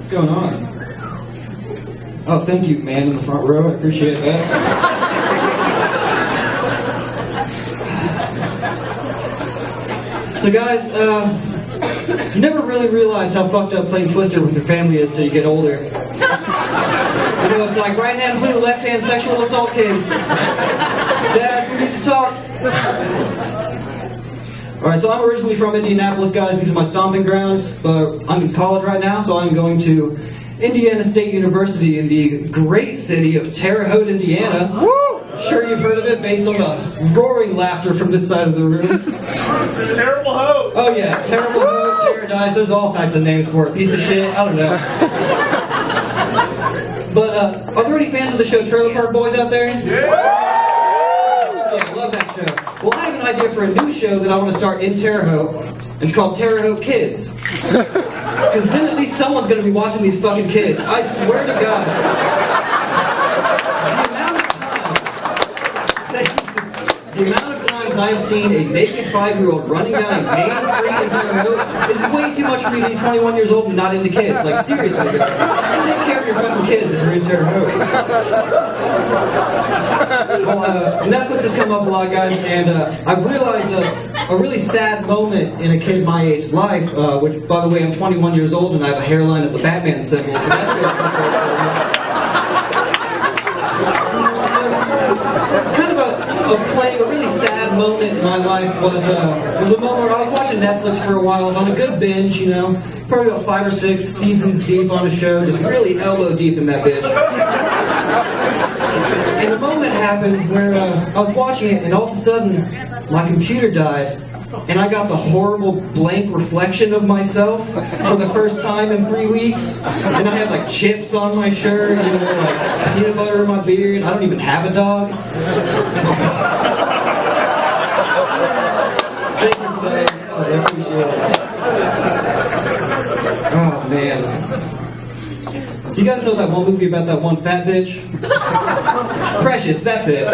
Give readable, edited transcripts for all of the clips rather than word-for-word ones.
What's going on? Oh, thank you, man, in the front row. I appreciate that. So, guys, you never really realize how fucked up playing Twister with your family is till you get older. You know, it's like right hand blue, left hand sexual assault case. Dad, we need to talk. Alright, so I'm originally from Indianapolis, guys. These are my stomping grounds. But I'm in college right now, so I'm going to Indiana State University in the great city of Terre Haute, Indiana. Woo! Sure you've heard of it, based on the roaring laughter from this side of the room. Terrible Hope! Oh yeah, Terrible Hope, Paradise, there's all types of names for it. Piece of shit, I don't know. But, are there any fans of the show Trailer Park Boys out there? Yeah! I love that show. Well, I have an idea for a new show that I want to start in Terre Haute. It's called Terre Haute Kids. Because then at least someone's going to be watching these fucking kids. I swear to God. The amount of times I have seen a naked 5-year-old running down a main street in Terre Haute is way too much for me to be 21 years old and not into kids. Like, seriously, guys. Take care of your fucking kids if you're in Terre Haute. Well, Netflix has come up a lot, guys, and I've realized a really sad moment in a kid my age's life, which, by the way, I'm 21 years old and I have a hairline of the Batman symbol, so that's really a really sad moment in my life was a moment where I was watching Netflix for a while. I was on a good binge, you know, probably about 5 or 6 seasons deep on a show, just really elbow deep in that bitch. And a moment happened where I was watching it, and all of a sudden, my computer died, and I got the horrible blank reflection of myself for the first time in 3 weeks. And I had like chips on my shirt, you know, like peanut butter in my beard. I don't even have a dog. Thank you for that. I appreciate it. Oh, man. So you guys know that one movie about that one fat bitch? Precious, that's it.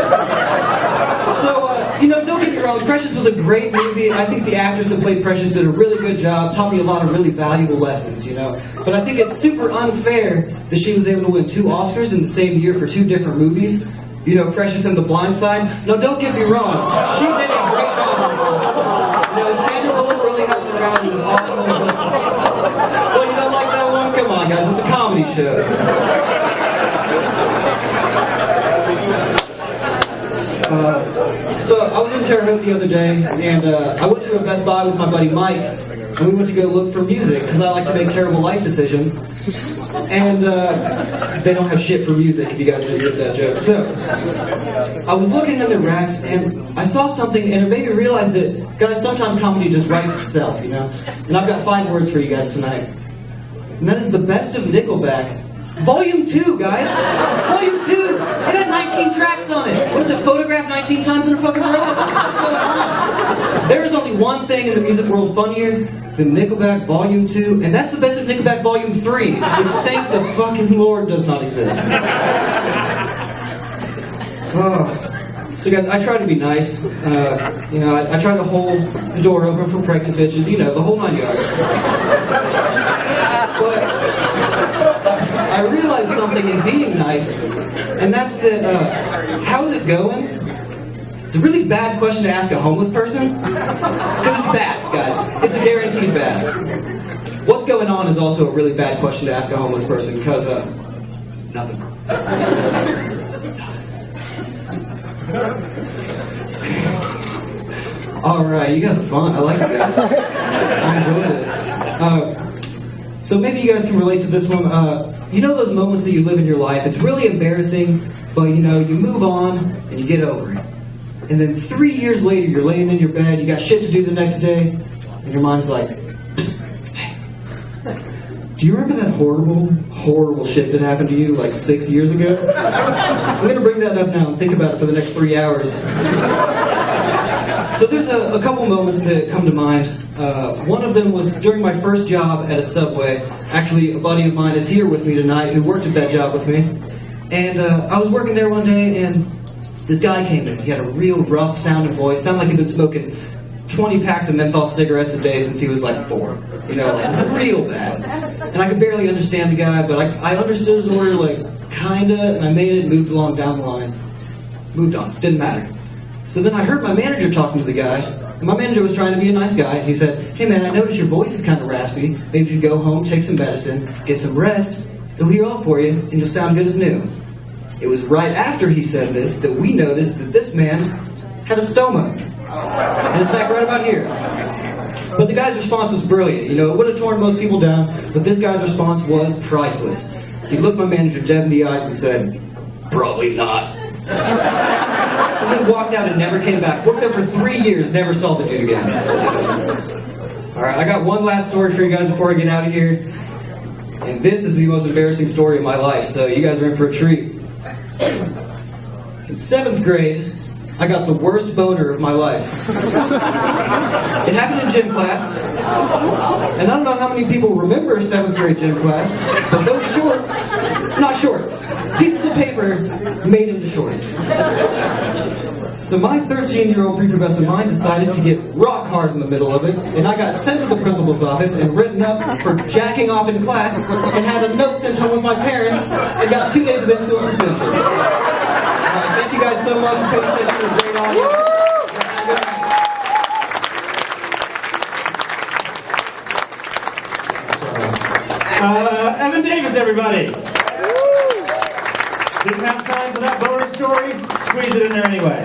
So, you know, don't get me wrong, Precious was a great movie. I think the actress that played Precious did a really good job, taught me a lot of really valuable lessons, you know. But I think it's super unfair that she was able to win 2 Oscars in the same year for 2 different movies. You know, Precious and The Blind Side. No, don't get me wrong, she did a great job on both. You know, Sandra Bullock really helped her out, it was awesome. Well, you don't like that one? Come on, guys, it's a comedy show. So I was in Terre Haute the other day, and I went to a Best Buy with my buddy Mike, and we went to go look for music, because I like to make terrible life decisions. And they don't have shit for music, if you guys didn't get that joke. So, I was looking in the racks, and I saw something, and it made me realize that, guys, sometimes comedy just writes itself, you know? And I've got 5 words for you guys tonight. And that is the best of Nickelback. Volume 2, guys! Volume 2! It had 19 tracks on it! What is it, photographed 19 times in a fucking row? What's going on? There is only one thing in the music world funnier than Nickelback Volume 2, and that's the best of Nickelback Volume 3, which, thank the fucking Lord, does not exist. Oh. So guys, I try to be nice. You know, I try to hold the door open for pregnant bitches, you know, the whole 9 yards. But I realized something in being nice, and that's that, how's it going? It's a really bad question to ask a homeless person, because it's bad, guys. It's a guaranteed bad. What's going on is also a really bad question to ask a homeless person, because, nothing. Alright, you guys are fun. I like you guys. I enjoy this. So maybe you guys can relate to this one. You know those moments that you live in your life, it's really embarrassing, but you know, you move on and you get over it. And then 3 years later, you're laying in your bed, you got shit to do the next day, and your mind's like, psst, hey. Do you remember that horrible shit that happened to you like 6 years ago? I'm going to bring that up now and think about it for the next 3 hours. So there's a couple moments that come to mind. One of them was during my first job at a Subway. Actually, a buddy of mine is here with me tonight who worked at that job with me. And I was working there one day, and this guy came in. He had a real rough sounding voice, sounded like he'd been smoking 20 packs of menthol cigarettes a day since he was like 4. You know, like real bad. And I could barely understand the guy, but I understood his order, like, kinda, and I made it, moved along down the line. Moved on. Didn't matter. So then I heard my manager talking to the guy, and my manager was trying to be a nice guy, and he said, "Hey man, I noticed your voice is kind of raspy. Maybe if you go home, take some medicine, get some rest, it'll heal up for you, and you'll sound good as new." It was right after he said this that we noticed that this man had a stoma. And it's back right about here. But the guy's response was brilliant. You know, it would have torn most people down, but this guy's response was priceless. He looked my manager dead in the eyes and said, "Probably not." And then walked out and never came back. Worked there for 3 years, never saw the dude again. Alright, I got one last story for you guys before I get out of here. And this is the most embarrassing story of my life, so you guys are in for a treat. In 7th grade, I got the worst boner of my life. It happened in gym class. And I don't know how many people remember 7th grade gym class, but those shorts, not shorts, pieces of paper made into shorts. So my 13-year-old prepubescent mind decided to get rock hard in the middle of it, and I got sent to the principal's office and written up for jacking off in class, and had a note sent home with my parents, and got 2 days of in-school suspension. Thank you guys so much for paying attention to the great audience. Evan Davis, everybody. Didn't have time for that boner story? Squeeze it in there anyway.